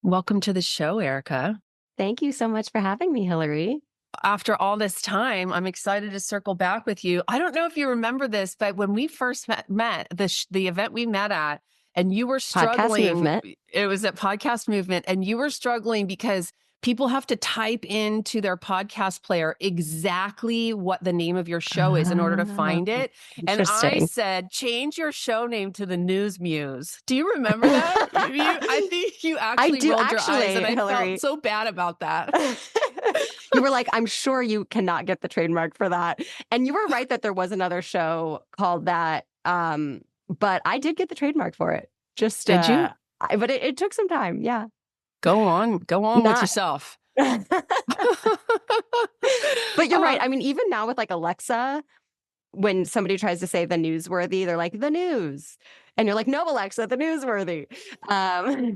Welcome to the show, Erica. Thank you so much for having me, Hillary. After all this time, I'm excited to circle back with you. I don't know if you remember this, but when we first met the event we met at, and you were Podcast struggling, movement. it was at Podcast Movement, and you were struggling because people have to type into their podcast player exactly what the name of your show is in order to find Oh, it. And I interesting. said, change your show name to the News Muse. Do you remember that? I think you I actually do rolled your eyes, actually, and I felt Hillary. so bad about that. You were like, I'm sure you cannot get the trademark for that. And you were right that there was another show called that. But I did get the trademark for it. Just Did you? but it took some time. Yeah. Go on with Not yourself. But you're right. Uh, I mean, even now with like Alexa, when somebody tries to say the newsworthy, they're like the news. And you're like, no, Alexa, the newsworthy. So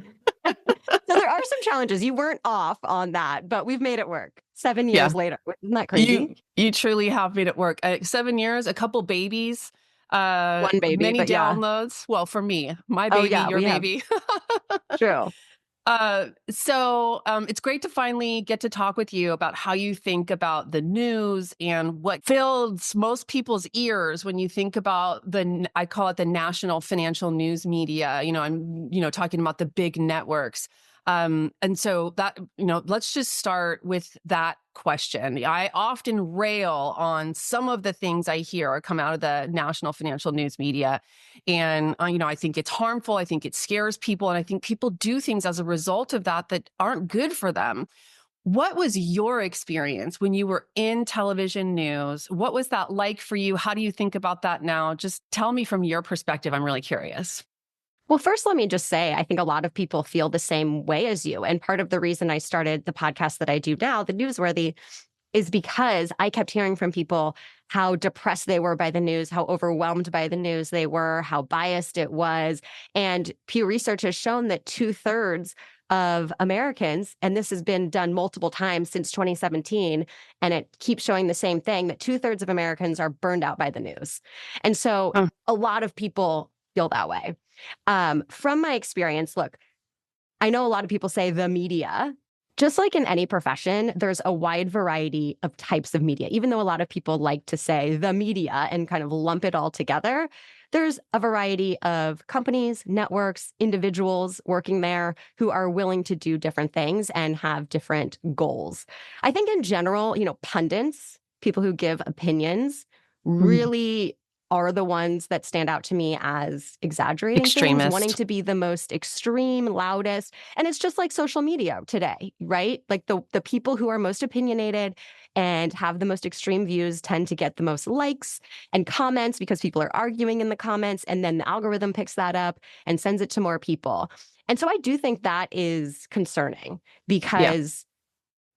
there are some challenges. You weren't off on that, but we've made it work 7 years yeah, later. Isn't that you crazy? you truly have made it work. 7 years, a couple babies, One baby, many but yeah. downloads. Well, for me, my Oh baby, yeah, your we have. baby. True. It's great to finally get to talk with you about how you think about the news and what fills most people's ears when you think about I call it the national financial news media, talking about the big networks. And so that, let's just start with that question. I often rail on some of the things I hear come out of the national financial news media. And, I think it's harmful. I think it scares people. And I think people do things as a result of that aren't good for them. What was your experience when you were in television news? What was that like for you? How do you think about that now? Just tell me from your perspective. I'm really curious. Well, first, let me just say, I think a lot of people feel the same way as you. And part of the reason I started the podcast that I do now, The Newsworthy, is because I kept hearing from people how depressed they were by the news, how overwhelmed by the news they were, how biased it was. And Pew Research has shown that 2/3 of Americans, and this has been done multiple times since 2017, and it keeps showing the same thing, that 2/3 of Americans are burned out by the news. And so Huh. a lot of people feel that way. From my experience, look, I know a lot of people say the media. Just like in any profession, there's a wide variety of types of media. Even though a lot of people like to say the media and kind of lump it all together, there's a variety of companies, networks, individuals working there who are willing to do different things and have different goals. I think in general, pundits, people who give opinions, Mm. really are the ones that stand out to me as exaggerating things, wanting Extremist. to be the most extreme, loudest. And it's just like social media today, right? Like the people who are most opinionated and have the most extreme views tend to get the most likes and comments because people are arguing in the comments, and then the algorithm picks that up and sends it to more people. And so I do think that is concerning Yeah. because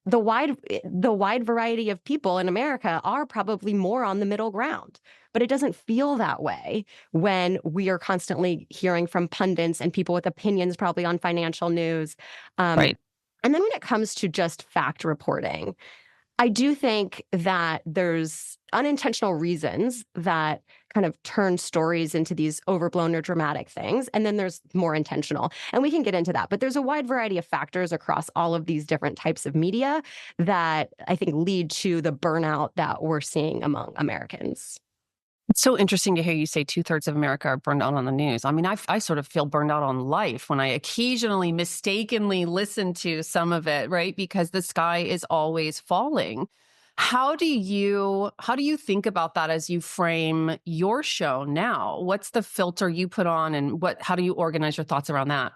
the wide variety of people in America are probably more on the middle ground. But it doesn't feel that way when we are constantly hearing from pundits and people with opinions, probably on financial news. Right. And then when it comes to just fact reporting, I do think that there's unintentional reasons that kind of turn stories into these overblown or dramatic things. And then there's more intentional. And we can get into that. But there's a wide variety of factors across all of these different types of media that I think lead to the burnout that we're seeing among Americans. It's so interesting to hear you say 2/3 of America are burned out on the news. I mean, I sort of feel burned out on life when I occasionally mistakenly listen to some of it, right? Because the sky is always falling. How do you think about that as you frame your show now? What's the filter you put on, and how do you organize your thoughts around that?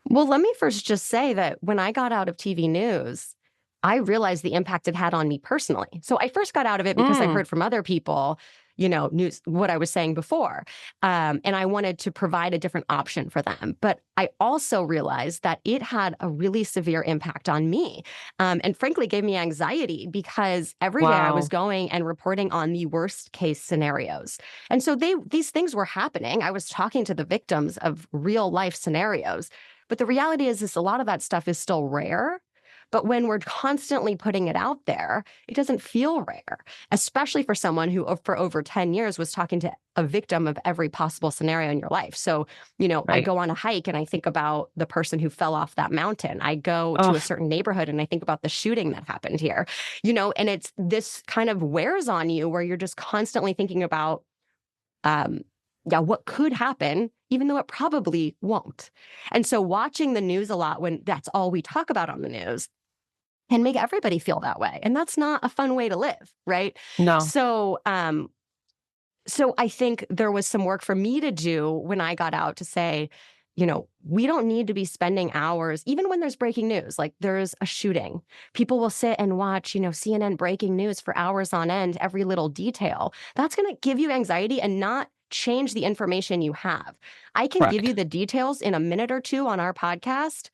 Well, let me first just say that when I got out of TV news, I realized the impact it had on me personally. So I first got out of it because I Mm, heard from other people, news, what I was saying before. And I wanted to provide a different option for them. But I also realized that it had a really severe impact on me, and frankly gave me anxiety because every day I was wow. going and reporting on the worst case scenarios. And so these things were happening. I was talking to the victims of real life scenarios. But the reality is a lot of that stuff is still rare. But when we're constantly putting it out there, it doesn't feel rare, especially for someone who for over 10 years was talking to a victim of every possible scenario in your life. So, I Right. go on a hike and I think about the person who fell off that mountain. I go to a Oh, certain neighborhood and I think about the shooting that happened here, and it's this kind of wears on you where you're just constantly thinking about, um, yeah, what could happen, even though it probably won't. And so watching the news a lot when that's all we talk about on the news can make everybody feel that way. And that's not a fun way to live, right? no. So, so I think there was some work for me to do when I got out to say, we don't need to be spending hours, even when there's breaking news, like there's a shooting. People will sit and watch, CNN breaking news for hours on end, every little detail. That's going to give you anxiety and not change the information you have. I can give you Correct. the details in a minute or two on our podcast.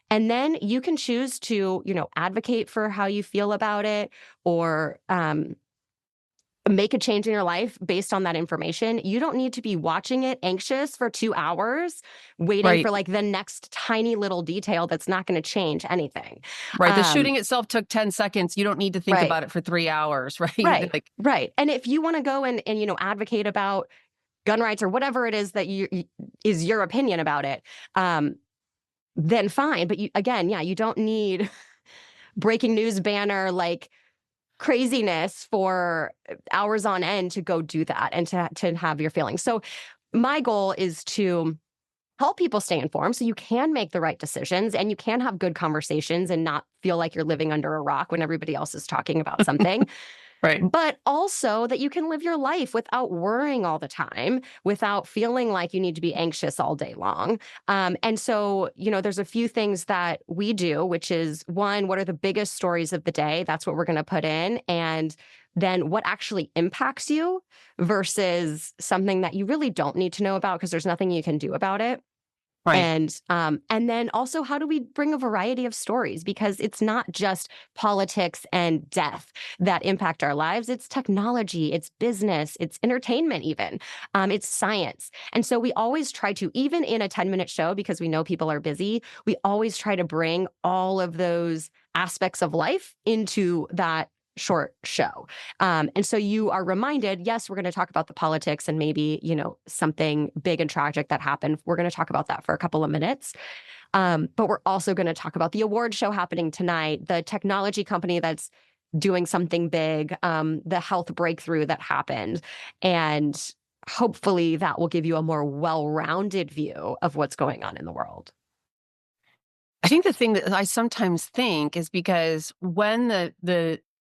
And then you can choose to, advocate for how you feel about it or, make a change in your life based on that information. You don't need to be watching it anxious for 2 hours, waiting for Right. like the next tiny little detail that's not going to change anything. Right. The Um, shooting itself took 10 seconds. You don't need to think right, about it for 3 hours, right? right, Like, right. And if you want to go and advocate about gun rights or whatever it is that is your opinion about it, um, then fine. But again, yeah, you don't need breaking news banner like craziness for hours on end to go do that and to have your feelings. So my goal is to help people stay informed so you can make the right decisions and you can have good conversations and not feel like you're living under a rock when everybody else is talking about something, right. but also that you can live your life without worrying all the time, without feeling like you need to be anxious all day long. And so, there's a few things that we do, which is one, what are the biggest stories of the day? That's what we're going to put in. And then what actually impacts you versus something that you really don't need to know about because there's nothing you can do about it. Right. And then also, how do we bring a variety of stories? Because it's not just politics and death that impact our lives. It's technology, it's business, it's entertainment, even it's science. And so we always try to, even in a 10-minute show, because we know people are busy, we always try to bring all of those aspects of life into that short show. And so you are reminded, yes, we're going to talk about the politics and maybe, something big and tragic that happened. We're going to talk about that for a couple of minutes. But we're also going to talk about the award show happening tonight, the technology company that's doing something big, the health breakthrough that happened. And hopefully that will give you a more well-rounded view of what's going on in the world. I think the thing that I sometimes think is because when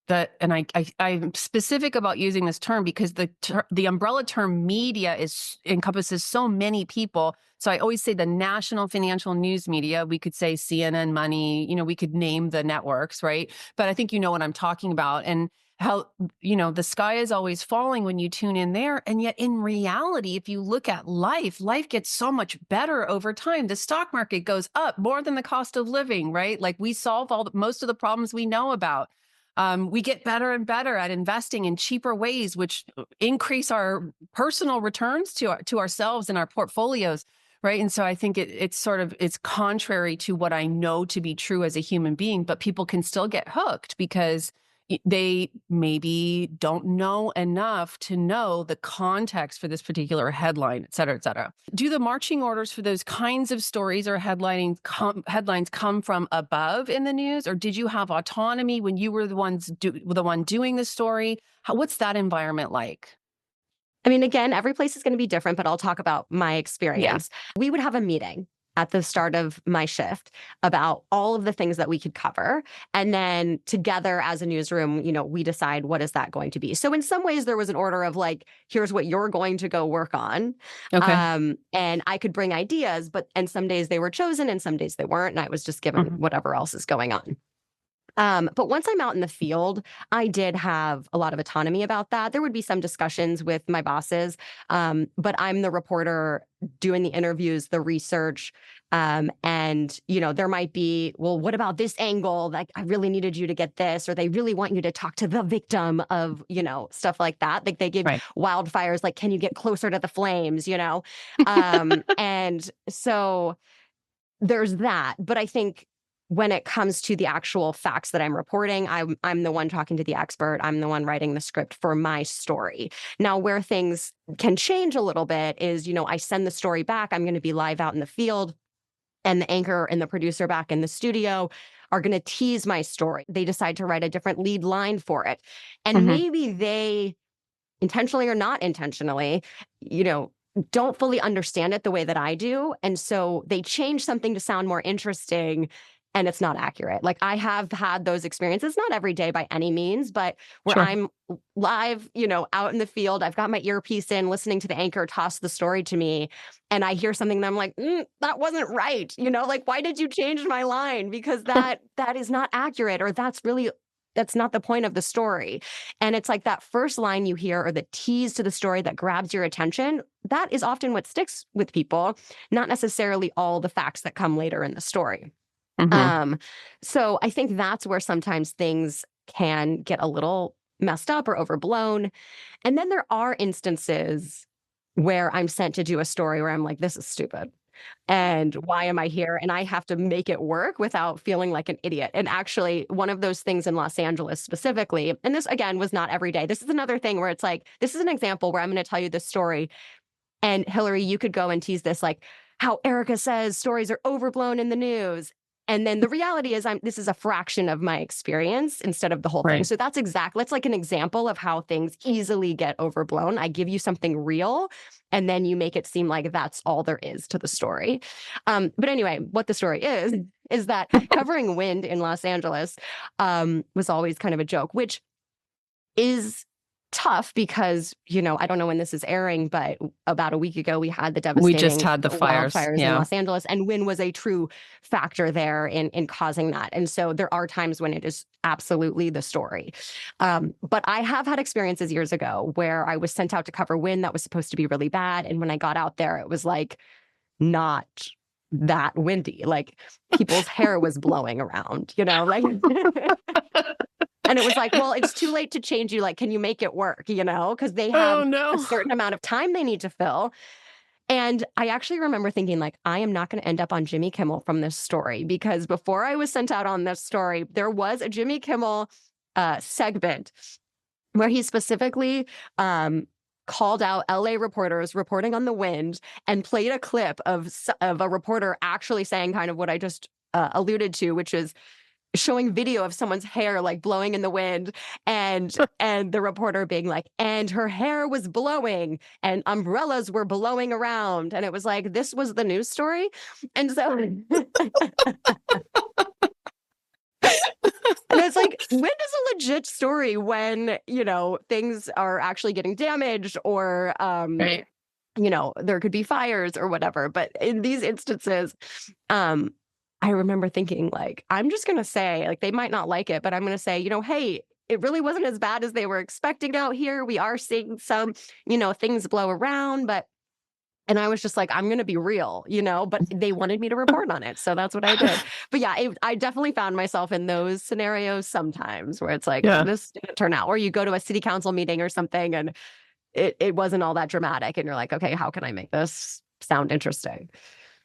and I'm specific about using this term because the umbrella term media encompasses so many people. So I always say the national financial news media. We could say CNN, Money. We could name the networks, right? But I think you know what I'm talking about, and how the sky is always falling when you tune in there. And yet in reality, if you look at life gets so much better over time. The stock market goes up more than the cost of living, right? Like we solve most of the problems we know about. We get better and better at investing in cheaper ways, which increase our personal returns to ourselves and our portfolios, right? And so I think it's contrary to what I know to be true as a human being, but people can still get hooked because they maybe don't know enough to know the context for this particular headline, et cetera, et cetera. Do the marching orders for those kinds of stories or headlines come from above in the news, or did you have autonomy when you were the one doing the story? What's that environment like? I mean, again, every place is going to be different, but I'll talk about my Yeah. experience. We would have a meeting at the start of my shift about all of the things that we could cover. And then together as a newsroom, we decide what is that going to be. So in some ways there was an order of like, here's what you're going to go work on. Okay. And I could bring ideas, and some days they were chosen and some days they weren't. And I was just given Mhm. whatever else is going on. But once I'm out in the field, I did have a lot of autonomy about that. There would be some discussions with my bosses, but I'm the reporter doing the interviews, the research, and there might be, well, what about this angle? Like, I really needed you to get this, or they really want you to talk to the victim of, stuff like that. Like they give Right. wildfires, like, can you get closer to the flames? And so there's that. But I think when it comes to the actual facts that I'm reporting, I'm the one talking to the expert. I'm the one writing the script for my story. Now, where things can change a little bit is, I send the story back. I'm going to be live out in the field, and the anchor and the producer back in the studio are going to tease my story. They decide to write a different lead line for it. And Hmm. maybe they intentionally or not intentionally, don't fully understand it the way that I do. And so they change something to sound more interesting, and it's not accurate. Like, I have had those experiences, not every day by any means, but where Sure. I'm live, out in the field, I've got my earpiece in, listening to the anchor toss the story to me, and I hear something that I'm like, that wasn't right. Like, why did you change my line? Because that is not accurate, or that's not the point of the story. And it's like that first line you hear, or the tease to the story that grabs your attention, that is often what sticks with people, not necessarily all the facts that come later in the story. Hmm. Um, so I think that's where sometimes things can get a little messed up or overblown. And then there are instances where I'm sent to do a story where I'm like, this is stupid. And why am I here? And I have to make it work without feeling like an idiot. And actually, one of those things in Los Angeles specifically, and this again was not every day. This is another thing where it's like, this is an example where I'm going to tell you this story. And Hillary, you could go and tease this, like how Erica says stories are overblown in the news. And then the reality is this is a fraction of my experience instead of the whole thing. Right. So that's like an example of how things easily get overblown. I give you something real, and then you make it seem like that's all there is to the story. But anyway, what the story is that covering wind in Los Angeles was always kind of a joke, which is tough because, I don't know when this is airing, but about a week ago, we had the We just devastating had the fires. wildfires in Yeah. Los Angeles, and wind was a true factor there in causing that. And so there are times when it is absolutely the story. But I have had experiences years ago where I was sent out to cover wind that was supposed to be really bad. And when I got out there, it was like not that windy. Like, people's hair was blowing around, like and it was like, well, it's too late to change you. Like, can you make it work? Because they have Oh a no. certain amount of time they need to fill. And I actually remember thinking, like, I am not going to end up on Jimmy Kimmel from this story, because before I was sent out on this story, there was a Jimmy Kimmel segment where he specifically called out LA reporters reporting on the wind and played a clip of a reporter actually saying kind of what I just alluded to, which is showing video of someone's hair like blowing in the wind, and the reporter being like, and her hair was blowing and umbrellas were blowing around, and it was like, this was the news story. And so and it's like, wind is a legit story when things are actually getting damaged, or Right. there could be fires or whatever. But in these instances, I remember thinking, like, I'm just going to say, like, they might not like it, but I'm going to say, hey, it really wasn't as bad as they were expecting out here. We are seeing some, things blow around, and I was just like, I'm going to be real, but they wanted me to report on it. So that's what I did. But yeah, I definitely found myself in those scenarios sometimes where it's like, Yeah. this didn't turn out, or you go to a city council meeting or something and it wasn't all that dramatic. And you're like, okay, how can I make this sound interesting?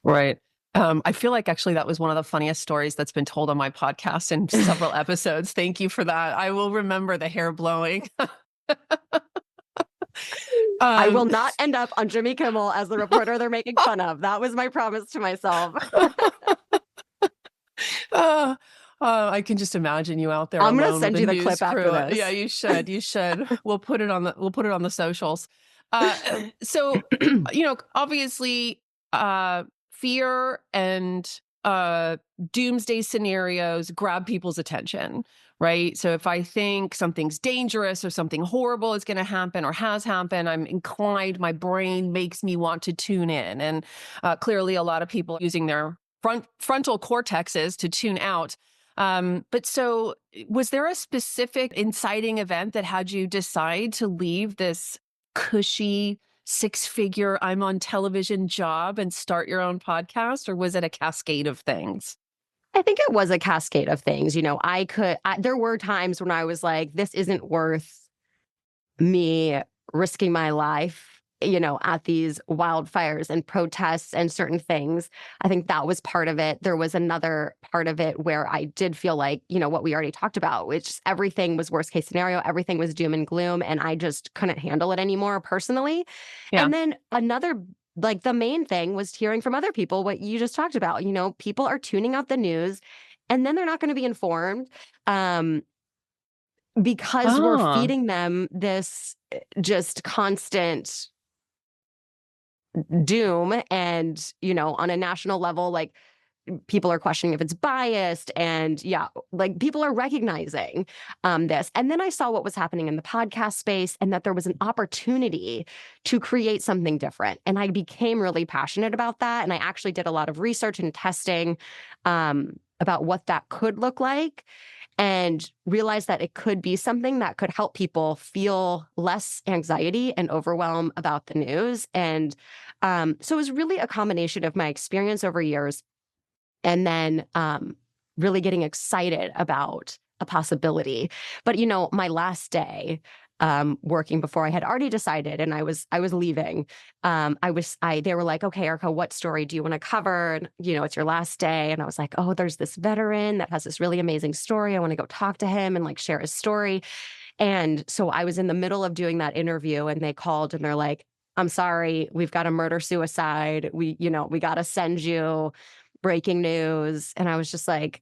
Right. I feel like actually that was one of the funniest stories that's been told on my podcast in several episodes. Thank you for that. I will remember the hair blowing. I will um, not end up on Jimmy Kimmel as the reporter they're making fun of. That was my promise to myself. uh, I can just imagine you out there I'm going to alone with send a you the news clip after crew. this. Yeah, you should. You should. We'll put it on the socials. Uh, so, obviously, fear and doomsday scenarios grab people's attention, right? So if I think something's dangerous or something horrible is going to happen or has happened, I'm inclined, my brain makes me want to tune in. And clearly, a lot of people using their frontal cortexes to tune out. But so was there a specific inciting event that had you decide to leave this cushy 6-figure I'm on television job and start your own podcast, or was it a cascade of things? I think it was a cascade of things. There were times when I was like, this isn't worth me risking my life at these wildfires and protests and certain things. I think that was part of it. There was another part of it where I did feel like, what we already talked about, which everything was worst case scenario, everything was doom and gloom, and I just couldn't handle it anymore personally. Yeah. And then another, like the main thing was hearing from other people what you just talked about. People are tuning out the news and then they're not going to be informed. Because we're Oh. feeding them this just constant doom and on a national level, like people are questioning if it's biased, and yeah, like people are recognizing this. And then I saw what was happening in the podcast space and that there was an opportunity to create something different, and I became really passionate about that, and I actually did a lot of research and testing about what that could look like, and realized that it could be something that could help people feel less anxiety and overwhelm about the news. And so it was really a combination of my experience over years and then really getting excited about a possibility. But my last day working, before I had already decided and I was leaving, they were like, okay, Erica, what story do you want to cover? And it's your last day. And I was like, oh, there's this veteran that has this really amazing story. I want to go talk to him and like share his story. And so I was in the middle of doing that interview and they called and they're like, I'm sorry, we've got a murder suicide. We got to send you breaking news. And I was just like,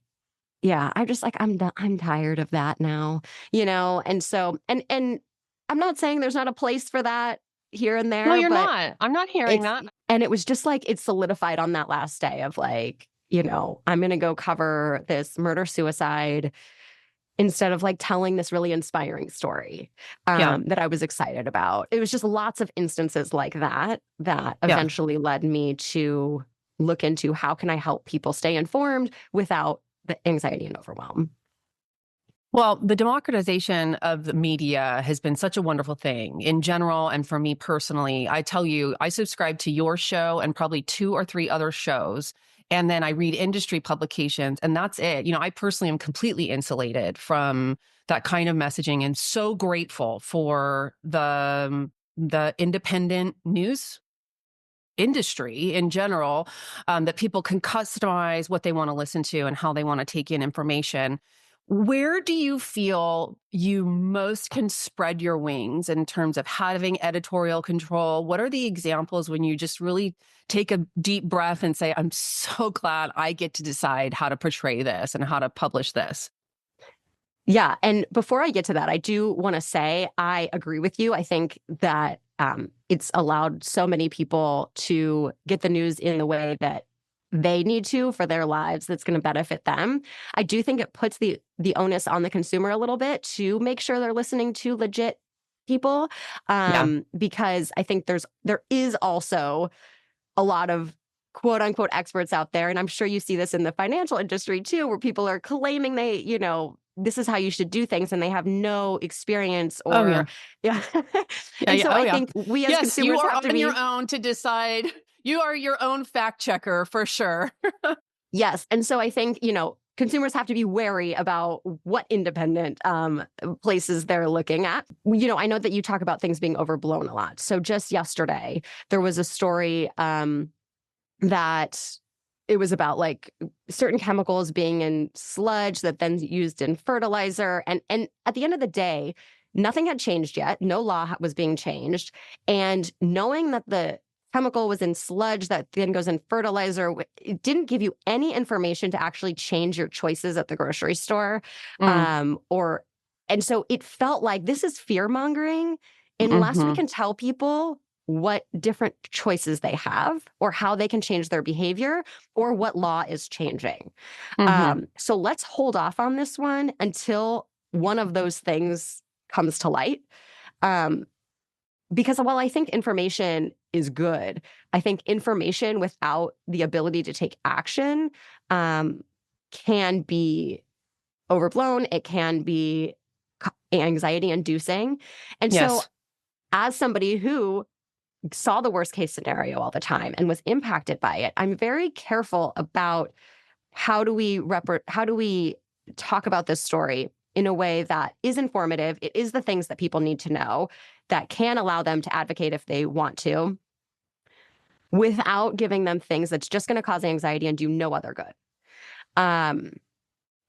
yeah, I'm just like, I'm tired of that now, And so, and I'm not saying there's not a place for that here and No, there, you're but not. I'm not hearing it's, that. and it was just like, it solidified on that last day of like, I'm going to go cover this murder suicide instead of like telling this really inspiring story Yeah. that I was excited about. It was just lots of instances like that Yeah. eventually led me to look into how can I help people stay informed without the anxiety and overwhelm. Well, the democratization of the media has been such a wonderful thing in general. And for me personally, I tell you, I subscribe to your show and probably 2 or 3 other shows. And then I read industry publications, and that's it. I personally am completely insulated from that kind of messaging and so grateful for the independent news industry in general, that people can customize what they want to listen to and how they want to take in information. Where do you feel you most can spread your wings in terms of having editorial control? What are the examples when you just really take a deep breath and say, I'm so glad I get to decide how to portray this and how to publish this? Yeah. And before I get to that, I do want to say I agree with you. I think that it's allowed so many people to get the news in the way that they need to for their lives that's going to benefit them. I do think it puts the onus on the consumer a little bit to make sure they're listening to legit people, Yeah. because I think there is also a lot of quote unquote experts out there. And I'm sure you see this in the financial industry too, where people are claiming this is how you should do things and they have no experience Oh, yeah. or, yeah. Yeah. And Yeah. so Oh, I yeah. think we as Yes, you consumers are have to on your be, own to decide. You are your own fact checker for sure. yes. And so I think, consumers have to be wary about what independent places they're looking at. I know that you talk about things being overblown a lot. So just yesterday, there was a story that it was about like certain chemicals being in sludge that then used in fertilizer. And at the end of the day, nothing had changed yet. No law was being changed. And knowing that the chemical was in sludge that then goes in fertilizer, it didn't give you any information to actually change your choices at the grocery store. Mm. And so it felt like this is fear mongering unless we Hmm. can tell people what different choices they have or how they can change their behavior or what law is changing. Hmm. So let's hold off on this one until one of those things comes to light. Because while I think information is good, I think information without the ability to take action can be overblown. It can be anxiety inducing. And so Yes. as somebody who saw the worst case scenario all the time and was impacted by it, I'm very careful about how do we talk about this story in a way that is informative. It is the things that people need to know that can allow them to advocate if they want to, without giving them things that's just going to cause anxiety and do no other good. Um,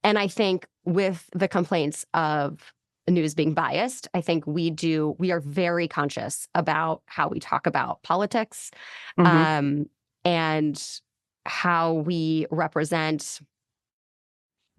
and I think with the complaints of news being biased, I think we are very conscious about how we talk about politics, Hmm. and how we represent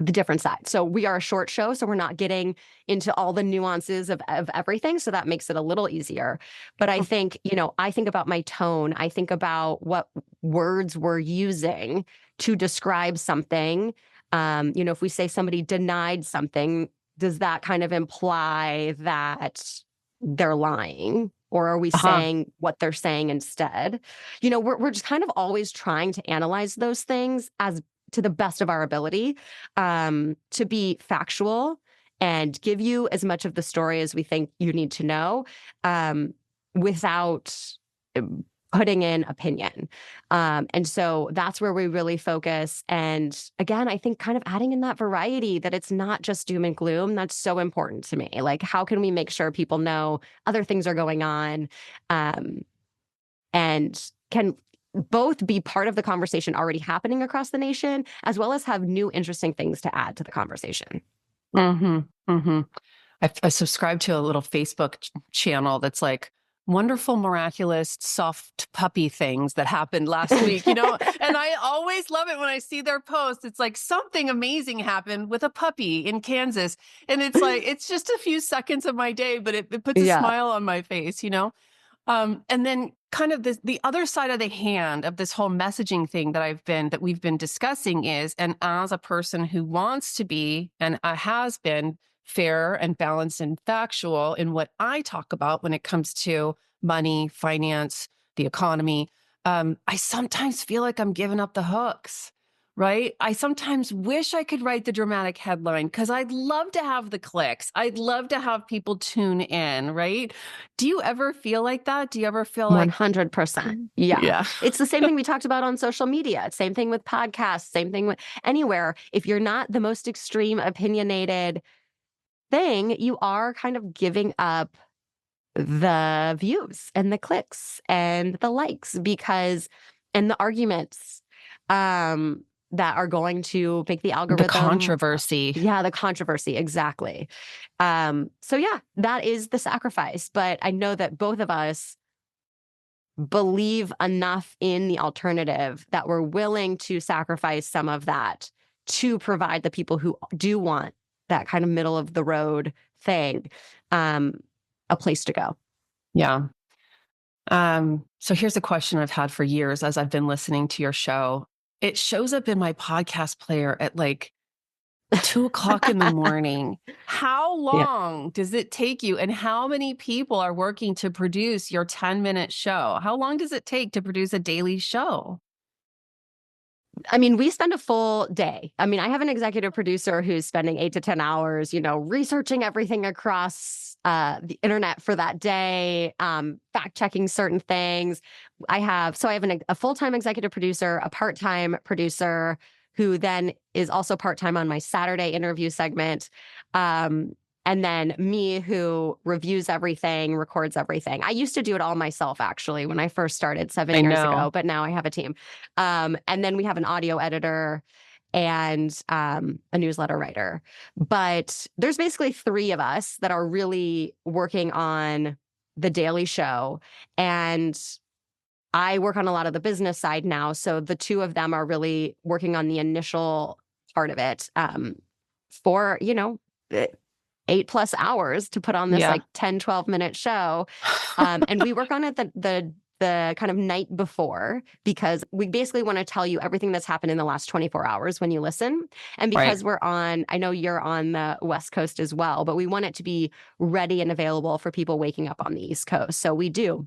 the different sides. So we are a short show, so we're not getting into all the nuances of everything. So that makes it a little easier. But I think, I think about my tone. I think about what words we're using to describe something. If we say somebody denied something, does that kind of imply that they're lying? Or are we Uh-huh. saying what they're saying instead? We're just kind of always trying to analyze those things as to the best of our ability, to be factual and give you as much of the story as we think you need to know, without putting in opinion. And so that's where we really focus. And again, I think kind of adding in that variety, that it's not just doom and gloom. That's so important to me. Like, how can we make sure people know other things are going on, and can both be part of the conversation already happening across the nation, as well as have new interesting things to add to the conversation. Hmm. Hmm. I subscribe to a little Facebook channel that's like wonderful, miraculous, soft puppy things that happened last week, and I always love it when I see their posts. It's like something amazing happened with a puppy in Kansas. And it's like, it's just a few seconds of my day, but it puts a Yeah. smile on my face. And then kind of the other side of the hand of this whole messaging thing that we've been discussing is, and as a person who wants to be and has been fair and balanced and factual in what I talk about when it comes to money, finance, the economy, I sometimes feel like I'm giving up the hooks. Right. I sometimes wish I could write the dramatic headline because I'd love to have the clicks. I'd love to have people tune in. Right. Do you ever feel like that? Do you ever feel like, 100%. Yeah. yeah. It's the same thing we talked about on social media. Same thing with podcasts, same thing with anywhere. If you're not the most extreme opinionated thing, you are kind of giving up the views and the clicks and the likes, and the arguments, that are going to make the The algorithm. controversy. Yeah, the controversy, exactly. So yeah, that is the sacrifice. But I know that both of us believe enough in the alternative that we're willing to sacrifice some of that to provide the people who do want that kind of middle of the road thing, a place to go. Yeah. So here's a question I've had for years as I've been listening to your show. It shows up in my podcast player at like 2 o'clock in the morning. How Yeah. long does it take you? And how many people are working to produce your 10-minute show? How long does it take to produce a daily show? I mean, we spend a full day. I mean, I have an executive producer who's spending 8 to 10 hours, researching everything across the internet for that day, fact checking certain things. I have a full-time executive producer, a part-time producer who then is also part-time on my Saturday interview segment. And then me, who reviews everything, records everything. I used to do it all myself, actually, when I first started 7 I years ago, know. but now I have a team. And then we have an audio editor and a newsletter writer. But there's basically 3 of us that are really working on the daily show. And I work on a lot of the business side now. So the 2 of them are really working on the initial part of it, for, 8+ hours to put on this Yeah. like 10-12 minute show. And we work on it the kind of night before, because we basically want to tell you everything that's happened in the last 24 hours when you listen. And Right. because I know you're on the West Coast as well, but we want it to be ready and available for people waking up on the East Coast. So we do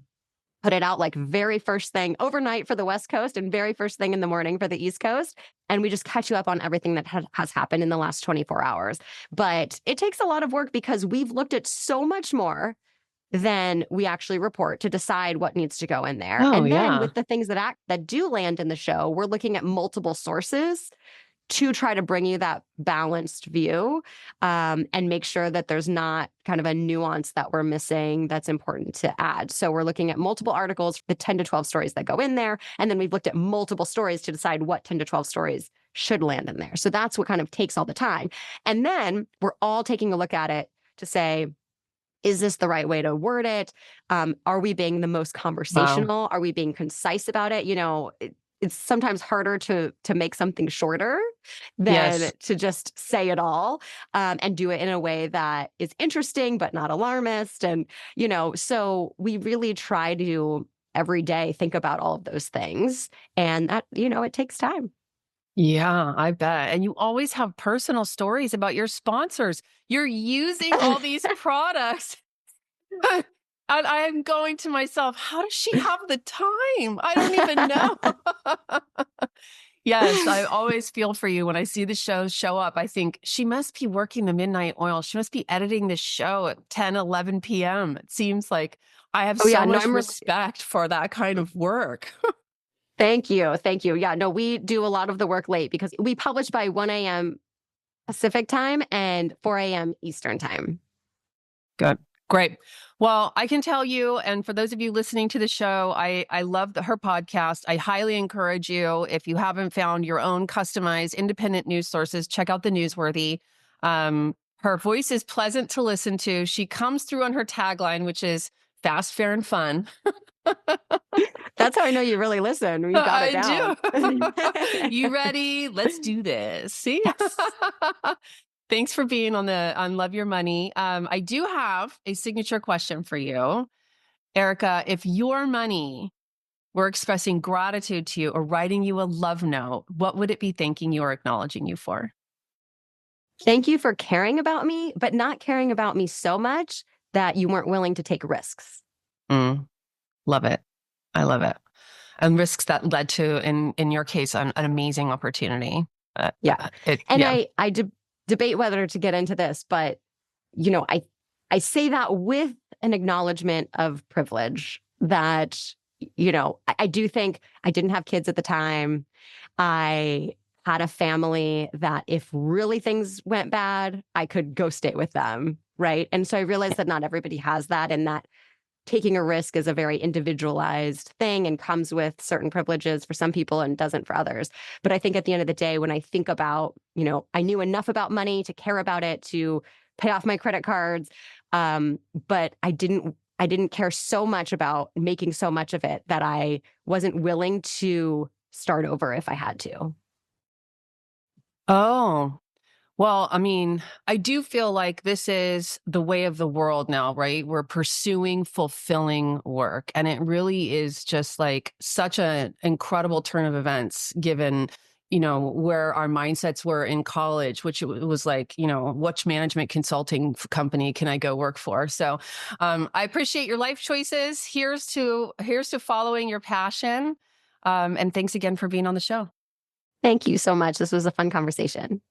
put it out like very first thing overnight for the West Coast and very first thing in the morning for the East Coast. And we just catch you up on everything that has happened in the last 24 hours. But it takes a lot of work because we've looked at so much more than we actually report to decide what needs to go in there. Oh, And then yeah. with the things that do land in the show, we're looking at multiple sources to try to bring you that balanced view, and make sure that there's not kind of a nuance that we're missing that's important to add. So we're looking at multiple articles, the 10 to 12 stories that go in there, and then we've looked at multiple stories to decide what 10 to 12 stories should land in there. So that's what kind of takes all the time. And then we're all taking a look at it to say, is this the right way to word it? Are we being the most Wow. conversational? Are we being concise about it? It's sometimes harder to make something shorter than Yes. to just say it all, and do it in a way that is interesting but not alarmist. And so we really try to every day think about all of those things, and that it takes time. Yeah, I bet. And you always have personal stories about your sponsors. You're using all these products. And I'm going to myself, how does she have the time? I don't even know. Yes, I always feel for you when I see the shows show up. I think she must be working the midnight oil. She must be editing this show at 10, 11 p.m. It seems like I have Oh yeah, so no, much I'm really. respect for that kind of work. Thank you. Thank you. Yeah, no, we do a lot of the work late because we publish by 1 a.m. Pacific time and 4 a.m. Eastern time. Good. Great. Well, I can tell you, and for those of you listening to the show, I love her podcast. I highly encourage you, if you haven't found your own customized independent news sources, check out the Newsworthy. Her voice is pleasant to listen to. She comes through on her tagline, which is fast, fair, and fun. That's how I know you really listen. You've got it I down. do. You ready? Let's do this. See? Yes. Thanks for being on Love Your Money. I do have a signature question for you. Erica, if your money were expressing gratitude to you or writing you a love note, what would it be thanking you or acknowledging you for? Thank you for caring about me, but not caring about me so much that you weren't willing to take risks. Mm, love it. I love it. And risks that led to, in your case, an amazing opportunity. Yeah. And Yeah. I debate whether to get into this, but I say that with an acknowledgement of privilege that I do think I didn't have kids at the time. I had a family that if really things went bad, I could go stay with them, right? And so I realized that not everybody has that, and that taking a risk is a very individualized thing and comes with certain privileges for some people and doesn't for others. But I think at the end of the day, when I think about, I knew enough about money to care about it, to pay off my credit cards. But I didn't care so much about making so much of it that I wasn't willing to start over if I had to. Oh, well, I mean, I do feel like this is the way of the world now, right? We're pursuing fulfilling work. And it really is just like such an incredible turn of events given, where our mindsets were in college, which it was like, which management consulting company can I go work for? So I appreciate your life choices. Here's to following your passion. And thanks again for being on the show. Thank you so much. This was a fun conversation.